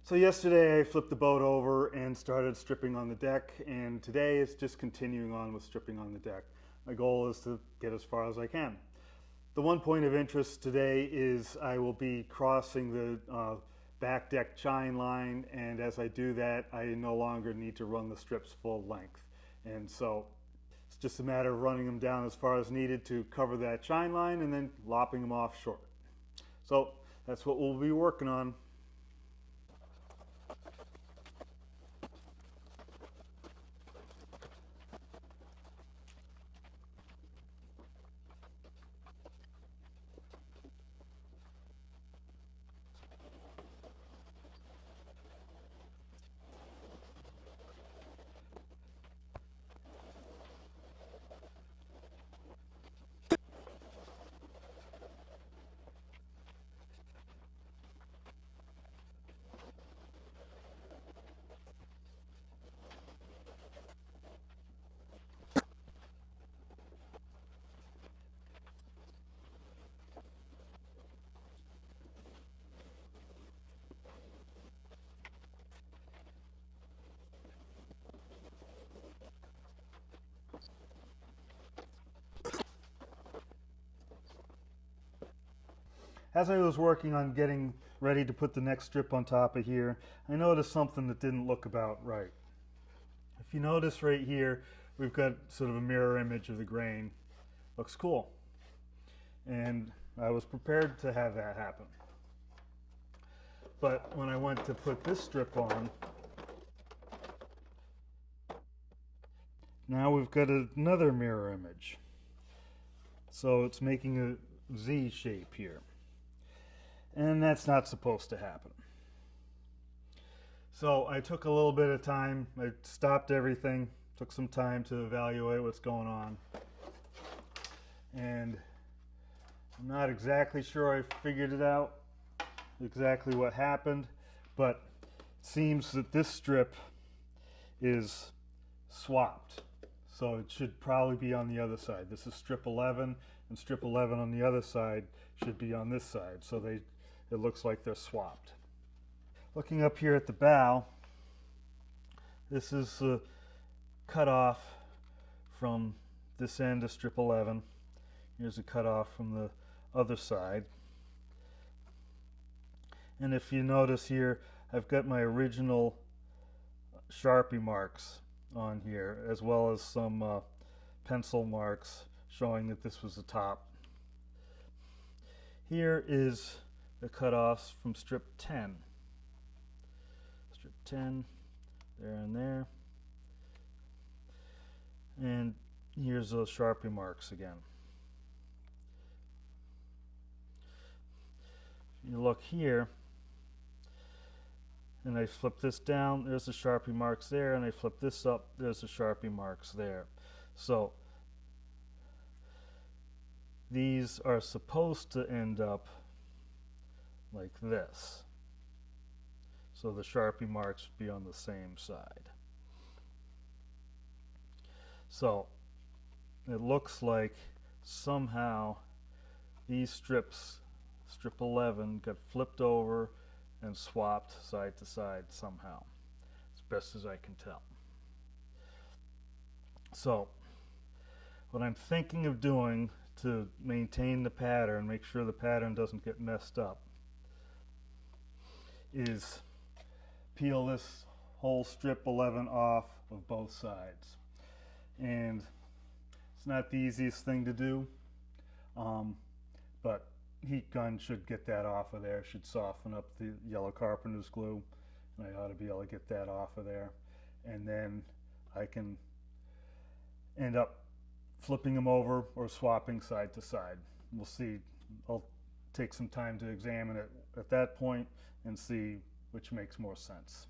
So yesterday I flipped the boat over and started stripping on the deck, and today it's just continuing on with stripping on the deck. My goal is to get as far as I can. The one point of interest today is I will be crossing the back deck chine line, and as I do that I no longer need to run the strips full length. And so it's just a matter of running them down as far as needed to cover that chine line and then lopping them off short. So that's what we'll be working on. As I was working on getting ready to put the next strip on top of here, I noticed something that didn't look about right. If you notice right here, we've got sort of a mirror image of the grain. Looks cool. And I was prepared to have that happen. But when I went to put this strip on, now we've got another mirror image. So it's making a Z shape here. And that's not supposed to happen. So I took a little bit of time. I stopped everything, took some time to evaluate what's going on. And I'm not exactly sure I figured it out, exactly what happened, but it seems that this strip is swapped. So it should probably be on the other side. This is strip 11, and strip 11 on the other side should be on this side. So it looks like they're swapped. Looking up here at the bow, this is cut off from this end of strip 11. Here's a cut off from the other side. And if you notice here, I've got my original Sharpie marks on here, as well as some pencil marks showing that this was the top. Here is the cutoffs from strip 10. Strip 10, there and there. And here's those Sharpie marks again. You look here, and I flip this down, there's the Sharpie marks there, and I flip this up, there's the Sharpie marks there. So these are supposed to end up like this. So the Sharpie marks would be on the same side. So it looks like somehow these strips, strip 11, got flipped over and swapped side to side somehow, as best as I can tell. So what I'm thinking of doing to maintain the pattern, make sure the pattern doesn't get messed up, is peel this whole strip 11 off of both sides. And it's not the easiest thing to do, but heat gun should get that off of there, should soften up the yellow carpenter's glue, and I ought to be able to get that off of there. And then I can end up flipping them over or swapping side to side. We'll see. I'll take some time to examine it at that point and see which makes more sense.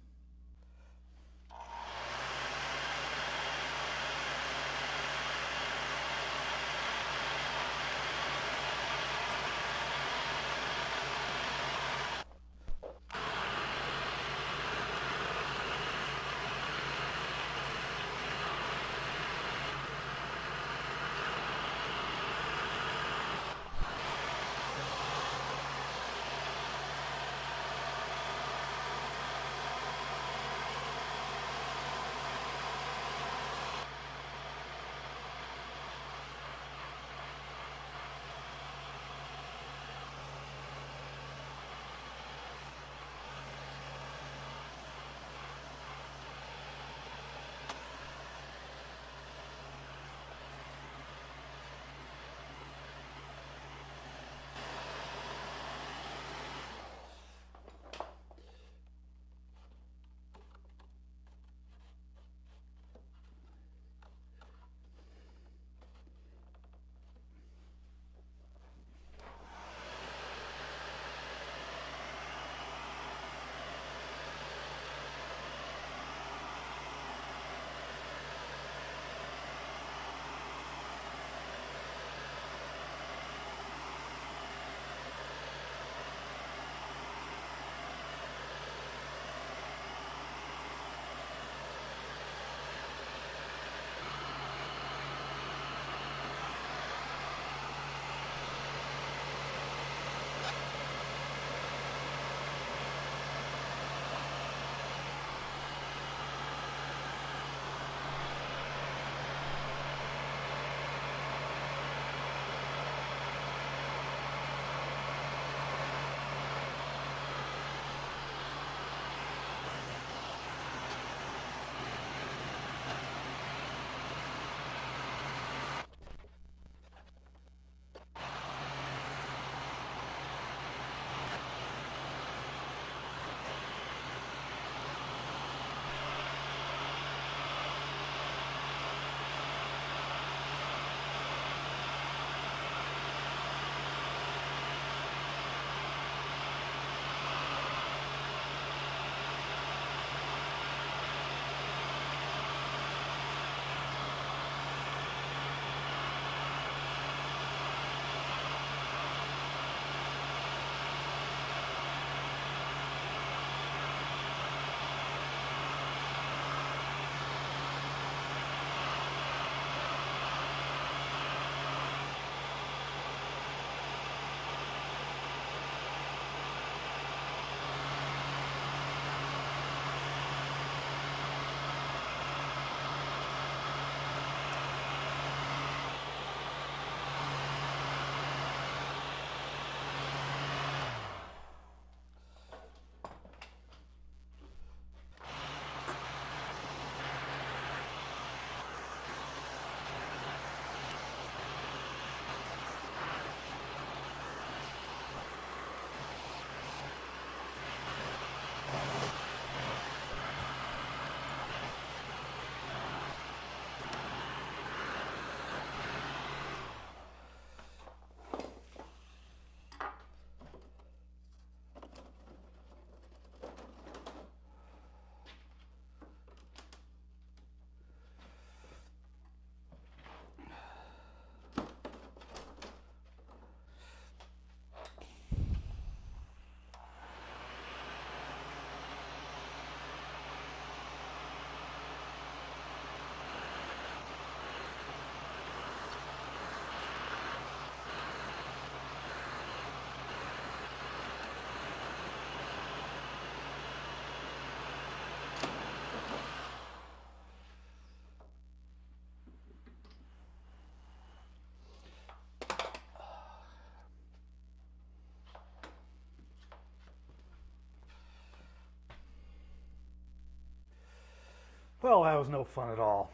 Well, that was no fun at all.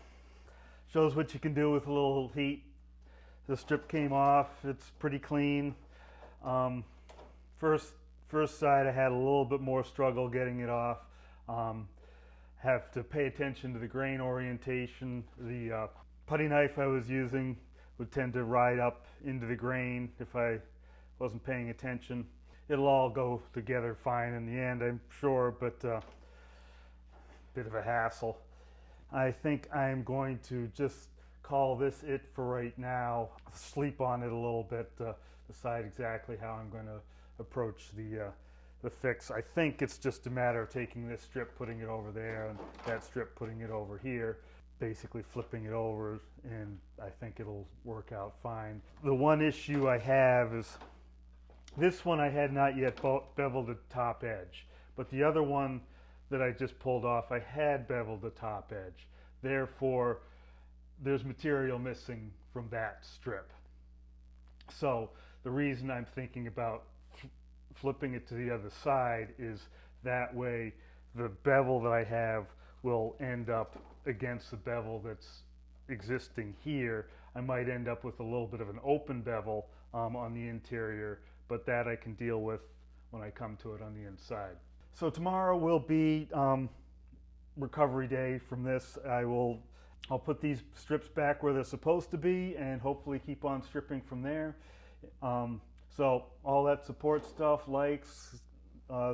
Shows what you can do with a little heat. The strip came off. It's pretty clean. First side I had a little bit more struggle getting it off. Have to pay attention to the grain orientation. The putty knife I was using would tend to ride up into the grain if I wasn't paying attention. It'll all go together fine in the end, I'm sure, but bit of a hassle. I think I'm going to just call this it for right now. Sleep on it a little bit, decide exactly how I'm going to approach the fix. I think it's just a matter of taking this strip, putting it over there, and that strip, putting it over here, basically flipping it over, and I think it'll work out fine. The one issue I have is this one I had not yet beveled the top edge, but the other one that I just pulled off, I had beveled the top edge. Therefore, there's material missing from that strip. So the reason I'm thinking about flipping it to the other side is that way the bevel that I have will end up against the bevel that's existing here. I might end up with a little bit of an open bevel on the interior, but that I can deal with when I come to it on the inside. So tomorrow will be recovery day from this. I'll put these strips back where they're supposed to be and hopefully keep on stripping from there. So all that support stuff, likes,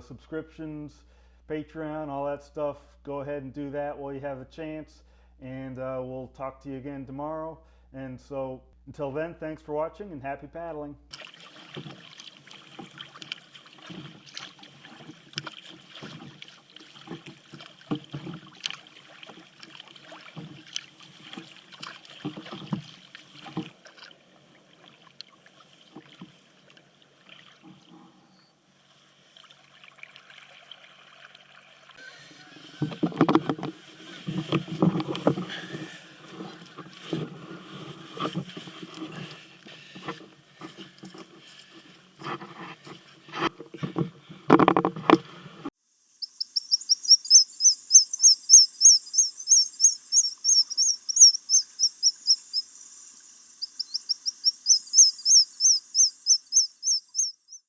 subscriptions, Patreon, all that stuff, go ahead and do that while you have a chance, and we'll talk to you again tomorrow. And so until then, thanks for watching and happy paddling.